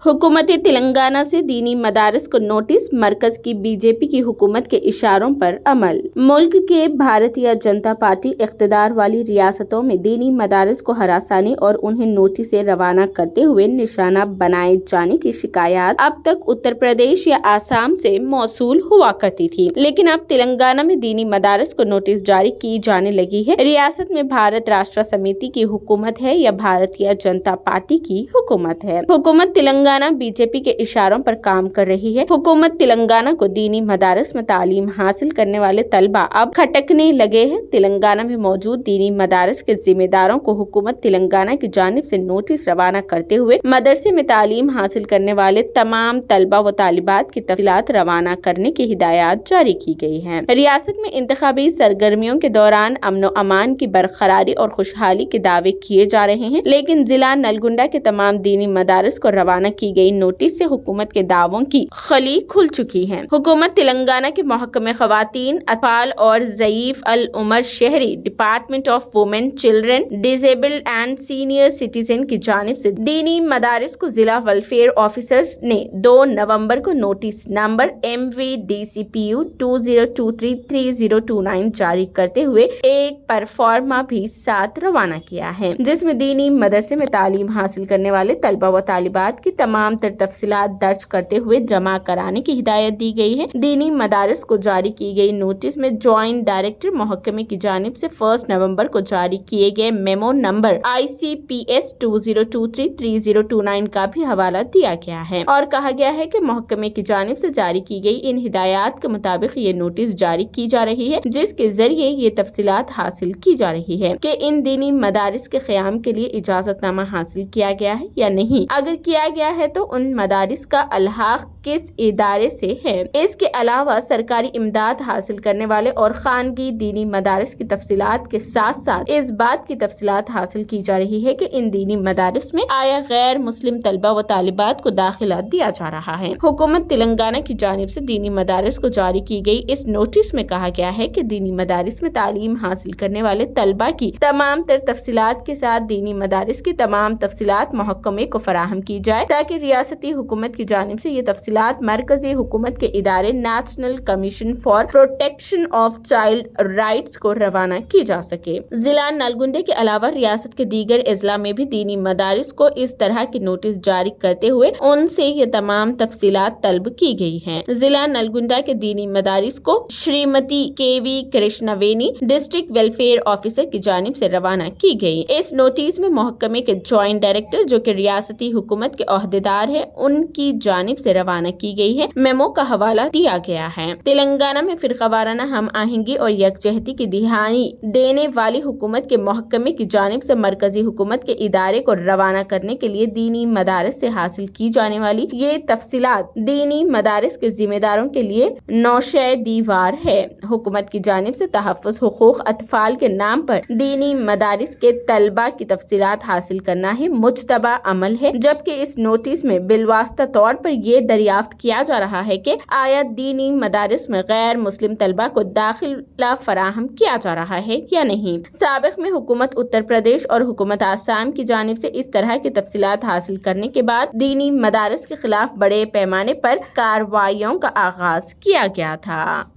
हुकूमत तेलंगाना से दीनी मदारिस को नोटिस, मरकज की बीजेपी की हुकूमत के इशारों पर अमल। मुल्क के भारतीय जनता पार्टी इख्तिदार वाली रियासतों में दीनी मदारिस को हरासानी और उन्हें नोटिस रवाना करते हुए निशाना बनाए जाने की शिकायत अब तक उत्तर प्रदेश या आसाम से मौसूल हुआ करती थी, लेकिन अब तेलंगाना में दीनी मदारिस को नोटिस जारी की जाने लगी है। रियासत में भारत राष्ट्र समिति की हुकूमत है या भारतीय जनता पार्टी की हुकूमत है। हुकूमत तेलंगाना बीजेपी के इशारों पर काम कर रही है। हुकूमत तेलंगाना को दीनी मदारिस में तालीम हासिल करने वाले तलबा अब खटकने लगे हैं। तेलंगाना में मौजूद दीनी मदारिस के जिम्मेदारों को हुकूमत तेलंगाना की जानिब से नोटिस रवाना करते हुए मदरसे में तालीम हासिल करने वाले तमाम तलबा व तालिबात की तफसीलात रवाना करने की हिदायत जारी की गई है। रियासत में इंतखाबी सरगर्मियों के दौरान अमन व अमान की बरकरारी और खुशहाली के दावे किए जा रहे हैं, लेकिन जिला नलगुंडा के तमाम दीनी मदारिस को रवाना की गई नोटिस से हुकूमत के दावों की खली खुल चुकी है। हुकूमत तेलंगाना के महकमे खवातीन, अतफाल और ज़ईफ अल उमर शहरी, department of women, children, disabled and senior citizen की जानिब से दीनी मदारिस को जिला वेलफेयर ऑफिसर्स ने 2 नवंबर को नोटिस नंबर MVDCPU 20233029 जारी करते हुए एक परफॉर्मा भी साथ रवाना किया है, जिसमें दीनी मदरसे में तालीम हासिल करने वाले तलबा व तालिबात की तमाम तफसीलात दर्ज करते हुए जमा कराने की हिदायत दी गई है। दीनी मदारिस को जारी की गई नोटिस में जॉइंट डायरेक्टर महकमे की जानिब से 1 नवंबर को जारी किए गए मेमो नंबर ICPS 20233029 का भी हवाला दिया गया है और कहा गया है कि महकमे की जानिब से जारी की गई इन हिदायत के मुताबिक ये नोटिस जारी की जा रही है, जिसके जरिए ये तफसीलात हासिल की जा रही है कि इन दीनी मदारिस के क़याम के लिए इजाजतनामा हासिल किया गया है या नहीं। अगर किया गया है तो उन मदारिस का अल्हाक किस इदारे से है। इसके अलावा सरकारी इमदाद हासिल करने वाले और खानगी दीनी मदारिस की तफसीलात के साथ साथ इस बात की तफसीलात हासिल की जा रही है कि इन दीनी मदारिस में आया गैर मुस्लिम तलबा व तालिबात को दाखिला दिया जा रहा है। हुकूमत तेलंगाना की जानिब से दीनी मदारिस को जारी की गई इस नोटिस में कहा गया है कि दीनी मदारिस में तालीम हासिल करने वाले तलबा की तमाम तफसीलात के साथ दीनी मदारिस की तमाम तफसीलात महकमे को फराहम की जाए, ताकि रियासती हुकूमत की जानिब से ये तफसीलात मरकजी हुकूमत के इदारे national commission for protection of child rights को रवाना की जा सके। जिला नलगुंडे के अलावा रियासत के दीगर अजला में भी दीनी मदारिस को इस तरह की नोटिस जारी करते हुए उनसे ये तमाम तफसीलात तलब की गई हैं। जिला नलगुंडा के दीनी मदारिस को Shrimati KV Krishnaveni, district welfare officer की जानिब से रवाना की गई। इस नोटिस में महकमे के जॉइंट डायरेक्टर, जो कि रियासती हुकूमत के ओहदेदार है, उनकी जानिब से रवाना की गई है। मेमो का हवाला दिया गया है। तेलंगाना में फिरकावाराना हम आहंगी और यकजहती की दिहानी देने वाली हुकूमत के महकमे की जानिब से मरकजी हुकूमत के इदारे को रवाना करने के लिए दीनी मदारिस से हासिल की जाने वाली ये तफसीलात दीनी मदारिस के जिम्मेदारों के लिए नौशे दीवार है। हुकूमत की जानिब से तहफ़्फ़ुज़ हुकूक़ अतफाल के नाम पर दीनी मदारिस के तलबा की तफसीलात हासिल करना ही मुज्तबा अमल है, जबकि इस नोटिस में बिलवास्ता तौर पर ये दरियाफ्त किया जा रहा है कि आया दीनी मदारिस में गैर मुस्लिम तलबा को दाखिला फराहम किया जा रहा है या नहीं। साबिक़ में हुकूमत उत्तर प्रदेश और हुकूमत आसाम की जानिब से इस तरह की तफसीलात हासिल करने के बाद दीनी मदारिस के खिलाफ बड़े पैमाने पर कार्रवाइयों का आगाज किया गया था।